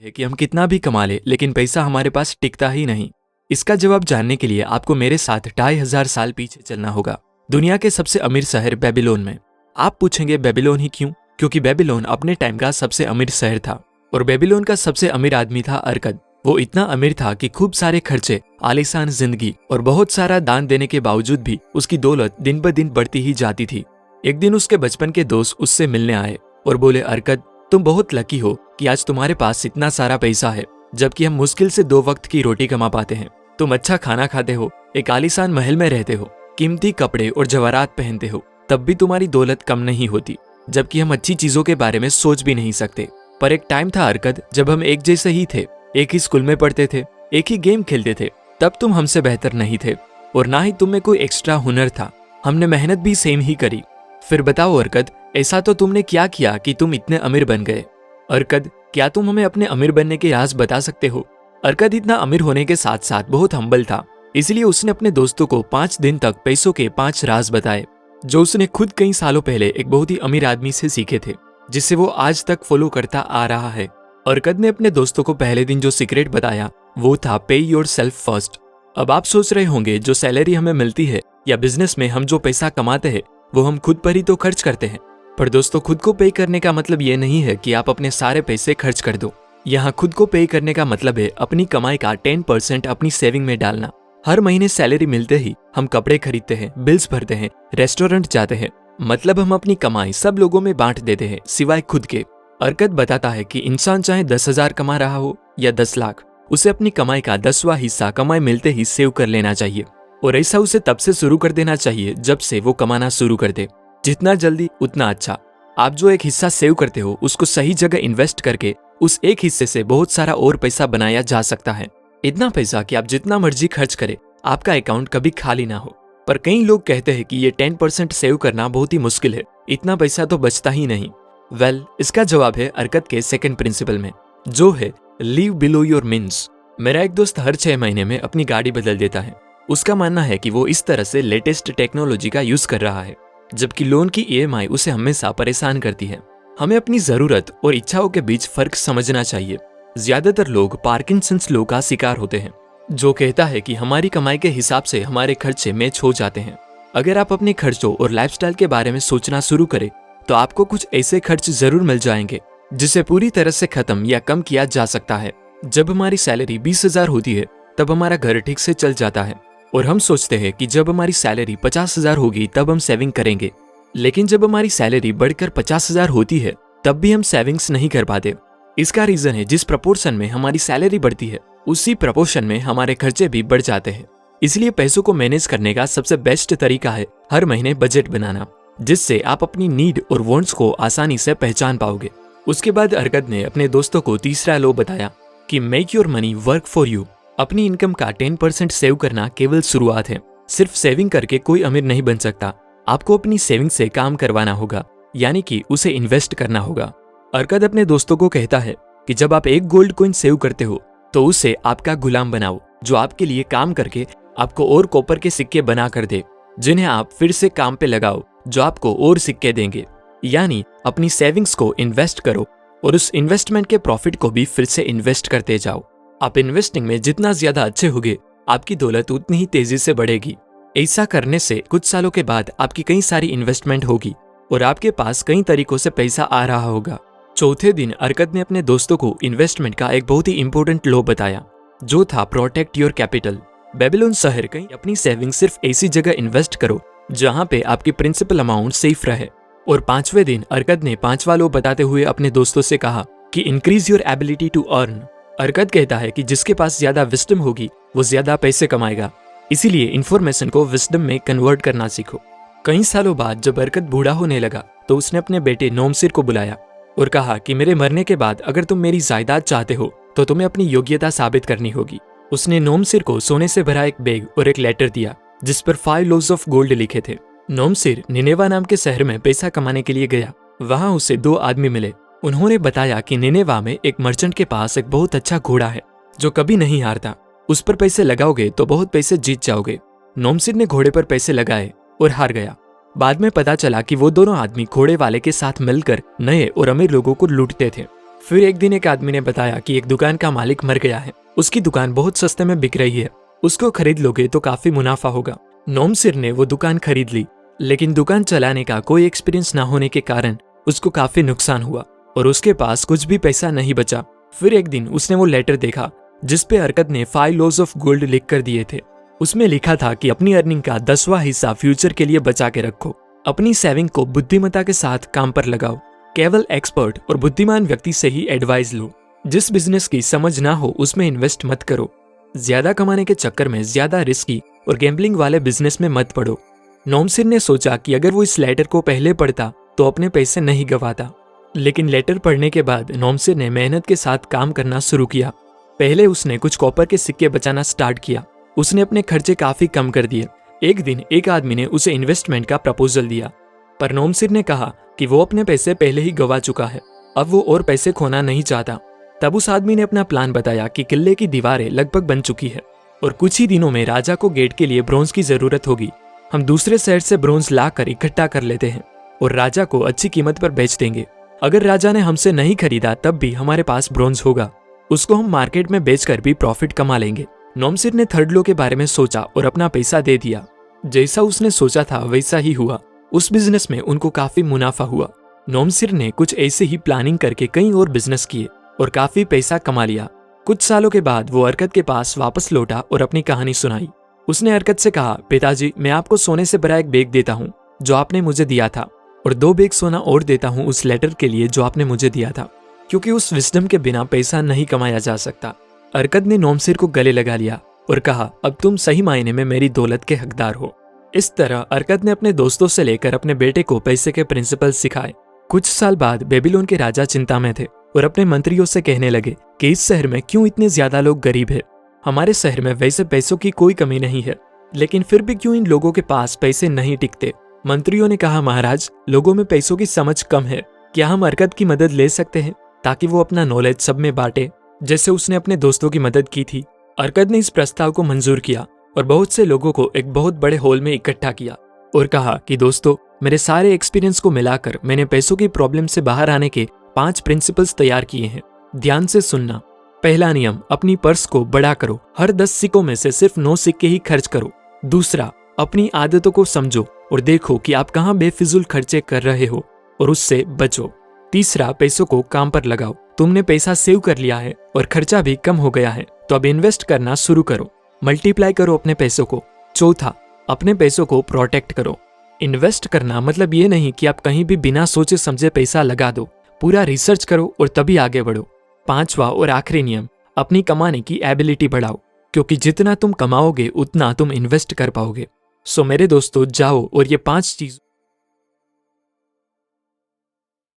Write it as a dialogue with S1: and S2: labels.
S1: है कि हम कितना भी कमा ले लेकिन पैसा हमारे पास टिकता ही नहीं। इसका जवाब जानने के लिए आपको मेरे साथ 2500 साल पीछे चलना होगा, दुनिया के सबसे अमीर शहर बेबीलोन में। आप पूछेंगे बेबीलोन ही क्यों? क्योंकि बेबीलोन अपने टाइम का सबसे अमीर शहर था और बेबीलोन का सबसे अमीर आदमी था अरकद। वो इतना अमीर था कि खूब सारे खर्चे, आलीशान जिंदगी और बहुत सारा दान देने के बावजूद भी उसकी दौलत दिन ब दिन बढ़ती ही जाती थी। एक दिन उसके बचपन के दोस्त उससे मिलने आए और बोले, अरकद तुम बहुत लकी हो कि आज तुम्हारे पास इतना सारा पैसा है, जबकि हम मुश्किल से 2 वक्त की रोटी कमा पाते हैं। तुम अच्छा खाना खाते हो, एक आलीशान महल में रहते हो, कीमती कपड़े और जवाहरात पहनते हो, तब भी तुम्हारी दौलत कम नहीं होती, जबकि हम अच्छी चीजों के बारे में सोच भी नहीं सकते। पर एक टाइम था अरकद जब हम एक जैसे ही थे, एक ही स्कूल में पढ़ते थे, एक ही गेम खेलते थे। तब तुम हमसे बेहतर नहीं थे और ना ही तुम में कोई एक्स्ट्रा हुनर था। हमने मेहनत भी सेम ही करी। फिर बताओ अरकद, ऐसा तो तुमने क्या किया कि तुम इतने अमीर बन गए? अरकद, क्या तुम हमें अपने अमीर बनने के राज बता सकते हो? अरकद इतना अमीर होने के साथ साथ बहुत हम्बल था, इसलिए उसने अपने दोस्तों को 5 दिन तक पैसों के 5 राज बताए, जो उसने खुद कई सालों पहले एक बहुत ही अमीर आदमी से सीखे थे, जिसे वो आज तक फॉलो करता आ रहा है। अरकद ने अपने दोस्तों को पहले दिन जो सीक्रेट बताया वो था पे योर सेल्फ फर्स्ट। अब आप सोच रहे होंगे, जो सैलरी हमें मिलती है या बिजनेस में हम जो पैसा कमाते हैं वो हम खुद पर ही तो खर्च करते हैं। पर दोस्तों, खुद को पे करने का मतलब ये नहीं है कि आप अपने सारे पैसे खर्च कर दो। यहाँ खुद को पे करने का मतलब है अपनी कमाई का 10% अपनी सेविंग में डालना। हर महीने सैलरी मिलते ही हम कपड़े खरीदते हैं, बिल्स भरते हैं, रेस्टोरेंट जाते हैं, मतलब हम अपनी कमाई सब लोगों में बांट देते हैं सिवाय खुद के। अरकद बताता है कि इंसान चाहे 10,000 कमा रहा हो या 10 लाख, उसे अपनी कमाई का 10वां हिस्सा कमाई मिलते ही सेव कर लेना चाहिए। और ऐसा उसे तब से शुरू कर देना चाहिए जब से वो कमाना शुरू कर दे। जितना जल्दी उतना अच्छा। आप जो एक हिस्सा सेव करते हो उसको सही जगह इन्वेस्ट करके उस एक हिस्से से बहुत सारा और पैसा बनाया जा सकता है। इतना पैसा कि आप जितना मर्जी खर्च करें, आपका अकाउंट कभी खाली ना हो। पर कई लोग कहते हैं कि ये 10% सेव करना बहुत ही मुश्किल है, इतना पैसा तो बचता ही नहीं। इसका जवाब है अरकद के सेकंड प्रिंसिपल में, जो है लीव बिलो योर मीन्स। मेरा एक दोस्त हर 6 महीने में अपनी गाड़ी बदल देता है। उसका मानना है कि वो इस तरह से लेटेस्ट टेक्नोलॉजी का यूज कर रहा है, जबकि लोन की EMI उसे हमेशा परेशान करती है। हमें अपनी जरूरत और इच्छाओं के बीच फर्क समझना चाहिए। ज्यादातर लोग पार्किंसंस लॉ का शिकार होते हैं, जो कहता है कि हमारी कमाई के हिसाब से हमारे खर्चे मैच हो जाते हैं। अगर आप अपने खर्चों और लाइफस्टाइल के बारे में सोचना शुरू करें तो आपको कुछ ऐसे खर्च जरूर मिल जाएंगे जिसे पूरी तरह से खत्म या कम किया जा सकता है। जब हमारी सैलरी 20,000 होती है तब हमारा घर ठीक से चल जाता है और हम सोचते हैं कि जब हमारी सैलरी 50,000 होगी तब हम सेविंग करेंगे। लेकिन जब हमारी सैलरी बढ़कर 50,000 होती है तब भी हम सेविंग्स नहीं कर पाते। इसका रीजन है, जिस प्रपोर्शन में हमारी सैलरी बढ़ती है उसी प्रपोर्शन में हमारे खर्चे भी बढ़ जाते हैं। इसलिए पैसों को मैनेज करने का सबसे बेस्ट तरीका है हर महीने बजट बनाना, जिससे आप अपनी नीड और वांट्स को आसानी से पहचान पाओगे। उसके बाद अरकद ने अपने दोस्तों को तीसरा लॉ बताया कि make your money work for you. अपनी इनकम का 10% सेव करना केवल शुरुआत है। सिर्फ सेविंग करके कोई अमीर नहीं बन सकता। आपको अपनी सेविंग से काम करवाना होगा, यानी कि उसे इन्वेस्ट करना होगा। अरकद अपने दोस्तों को कहता है कि जब आप एक गोल्ड कॉइन सेव करते हो तो उसे आपका गुलाम बनाओ, जो आपके लिए काम करके आपको और कॉपर के सिक्के बना कर दे, जिन्हें आप फिर से काम पे लगाओ, जो आपको और सिक्के देंगे। यानी अपनी सेविंग्स को इन्वेस्ट करो और उस इन्वेस्टमेंट के प्रॉफिट को भी फिर से इन्वेस्ट करते जाओ। आप इन्वेस्टिंग में जितना ज्यादा अच्छे होगे, आपकी दौलत उतनी ही तेजी से बढ़ेगी। ऐसा करने से कुछ सालों के बाद आपकी कई सारी इन्वेस्टमेंट होगी और आपके पास कई तरीकों से पैसा आ रहा होगा। चौथे दिन अरकद ने अपने दोस्तों को इन्वेस्टमेंट का एक बहुत ही इंपॉर्टेंट लॉ बताया, जो था प्रोटेक्ट योर कैपिटल। बेबीलोन शहर कहीं अपनी सेविंग सिर्फ ऐसी जगह इन्वेस्ट करो जहां पे आपकी प्रिंसिपल अमाउंट सेफ रहे। और 5वें दिन अरकद ने 5वां लॉ बताते हुए अपने दोस्तों से कहा कि increase your ability to earn. Arkad कहता है कि जिसके पास ज्यादा विस्डम होगी वो ज्यादा पैसे कमाएगा, इसीलिए इंफॉर्मेशन को विस्डम में कन्वर्ट करना सीखो। कई सालों बाद जब अरकद बूढ़ा होने लगा तो उसने अपने बेटे नोमसिर को बुलाया और कहा कि मेरे मरने के बाद अगर तुम मेरी जायदाद चाहते हो तो तुम्हें अपनी योग्यता साबित करनी होगी। उसने नोमसिर को सोने से भरा एक बैग और एक लेटर दिया जिस पर 5 लॉज ऑफ गोल्ड लिखे थे। नोमसिर निनेवा नाम के शहर में पैसा कमाने के लिए गया। वहां उसे 2 आदमी मिले। उन्होंने बताया कि निनेवा में एक मर्चेंट के पास एक बहुत अच्छा घोड़ा है जो कभी नहीं हारता। उस पर पैसे लगाओगे तो बहुत पैसे जीत जाओगे। नोमसिर ने घोड़े पर पैसे लगाए और हार गया। बाद में पता चला कि वो दोनों आदमी घोड़े वाले के साथ मिलकर नए और अमीर लोगों को लूटते थे। फिर एक दिन एक आदमी ने बताया कि एक दुकान का मालिक मर गया है, उसकी दुकान बहुत सस्ते में बिक रही है, उसको खरीद लोगे तो काफी मुनाफा होगा। नोमसिर ने वो दुकान खरीद ली, लेकिन दुकान चलाने का कोई एक्सपीरियंस ना होने के कारण उसको काफी नुकसान हुआ और उसके पास कुछ भी पैसा नहीं बचा। फिर एक दिन उसने वो लेटर देखा जिसपे अरकत ने 5 लॉज ऑफ गोल्ड लिख कर दिए थे। उसमें लिखा था कि अपनी अर्निंग का 10वां हिस्सा फ्यूचर के लिए बचा के रखो, अपनी सेविंग को बुद्धिमत्ता के साथ काम पर लगाओ, केवल एक्सपर्ट और बुद्धिमान व्यक्ति से ही एडवाइस लो, जिस बिजनेस की समझ ना हो उसमें इन्वेस्ट मत करो, ज्यादा कमाने के चक्कर में ज्यादा रिस्की और गैम्बलिंग वाले बिजनेस में मत पड़ो। नोमसिर ने सोचा कि अगर वो इस लेटर को पहले पढ़ता तो अपने पैसे नहीं गंवाता, लेकिन लेटर पढ़ने के बाद नोमसिर ने मेहनत के साथ काम करना शुरू किया। पहले उसने कुछ कॉपर के सिक्के बचाना स्टार्ट किया, उसने अपने खर्चे काफी कम कर दिए। एक दिन एक आदमी ने उसे इन्वेस्टमेंट का प्रपोजल दिया, पर नोमसिर ने कहा कि वो अपने पैसे पहले ही गंवा चुका है, अब वो और पैसे खोना नहीं चाहता। तब उस आदमी ने अपना प्लान बताया कि किले की दीवारें लगभग बन चुकी है और कुछ ही दिनों में राजा को गेट के लिए ब्रोंज की जरूरत होगी। हम दूसरे शहर से ब्रोंज लाकर इकट्ठा कर लेते हैं और राजा को अच्छी कीमत पर बेच देंगे। अगर राजा ने हमसे नहीं खरीदा तब भी हमारे पास ब्रोंज होगा, उसको हम मार्केट में बेचकर भी प्रॉफिट कमा लेंगे। नोमसिर ने थर्ड लॉ के बारे में सोचा और अपना पैसा दे दिया। जैसा उसने सोचा था वैसा ही हुआ, उस बिजनेस में उनको काफी मुनाफा हुआ। नोमसिर ने कुछ ऐसे ही प्लानिंग करके कई और बिजनेस किए और काफी पैसा कमा लिया। कुछ सालों के बाद वो अरकत के पास वापस लौटा और अपनी कहानी सुनाई। उसने अरकत से कहा, पिताजी मैं आपको सोने से भरा एक बैग देता हूँ जो आपने मुझे दिया था, और 2 बैग सोना और देता हूँ उस लेटर के लिए जो आपने मुझे दिया था, क्योंकि उस विजडम के बिना पैसा नहीं कमाया जा सकता। अरकत ने नोमसिर को गले लगा लिया और कहा, अब तुम सही मायने में मेरी दौलत के हकदार हो। इस तरह अरकत ने अपने दोस्तों से लेकर अपने बेटे को पैसे के प्रिंसिपल सिखाए। कुछ साल बाद बेबीलोन के राजा चिंता में थे और अपने मंत्रियों से कहने लगे कि इस शहर में क्यों इतने ज्यादा लोग गरीब हैं। हमारे शहर में वैसे पैसों की कोई कमी नहीं है, लेकिन फिर भी क्यों इन लोगों के पास पैसे नहीं टिकते। मंत्रियों ने कहा, महाराज लोगों में पैसों की समझ कम है, क्या हम अरकत की मदद ले सकते हैं ताकि वो अपना नॉलेज सब में बांटे, जैसे उसने अपने दोस्तों की मदद की थी। अरकत ने इस प्रस्ताव को मंजूर किया और बहुत से लोगों को एक बहुत बड़े हॉल में इकट्ठा किया और कहा कि दोस्तों, मेरे सारे एक्सपीरियंस को मिलाकर मैंने पैसों की प्रॉब्लम से बाहर आने के 5 प्रिंसिपल्स तैयार किए हैं। ध्यान से सुनना। पहला नियम, अपनी पर्स को बड़ा करो, हर 10 सिक्कों में से सिर्फ 9 सिक्के ही खर्च करो। दूसरा, अपनी आदतों को समझो और देखो कि आप कहाँ बेफिजूल खर्चे कर रहे हो और उससे बचो। तीसरा, पैसों को काम पर लगाओ। तुमने पैसा सेव कर लिया है और खर्चा भी कम हो गया है, तो अब इन्वेस्ट करना शुरू करो, मल्टीप्लाई करो अपने पैसों को। चौथा, अपने पैसों को प्रोटेक्ट करो। इन्वेस्ट करना मतलब ये नहीं कि आप कहीं भी बिना सोचे समझे पैसा लगा दो, पूरा रिसर्च करो और तभी आगे बढ़ो। 5वां और आखिरी नियम, अपनी कमाने की एबिलिटी बढ़ाओ, क्योंकि जितना तुम कमाओगे उतना तुम इन्वेस्ट कर पाओगे। सो मेरे दोस्तों, जाओ और ये 5 चीज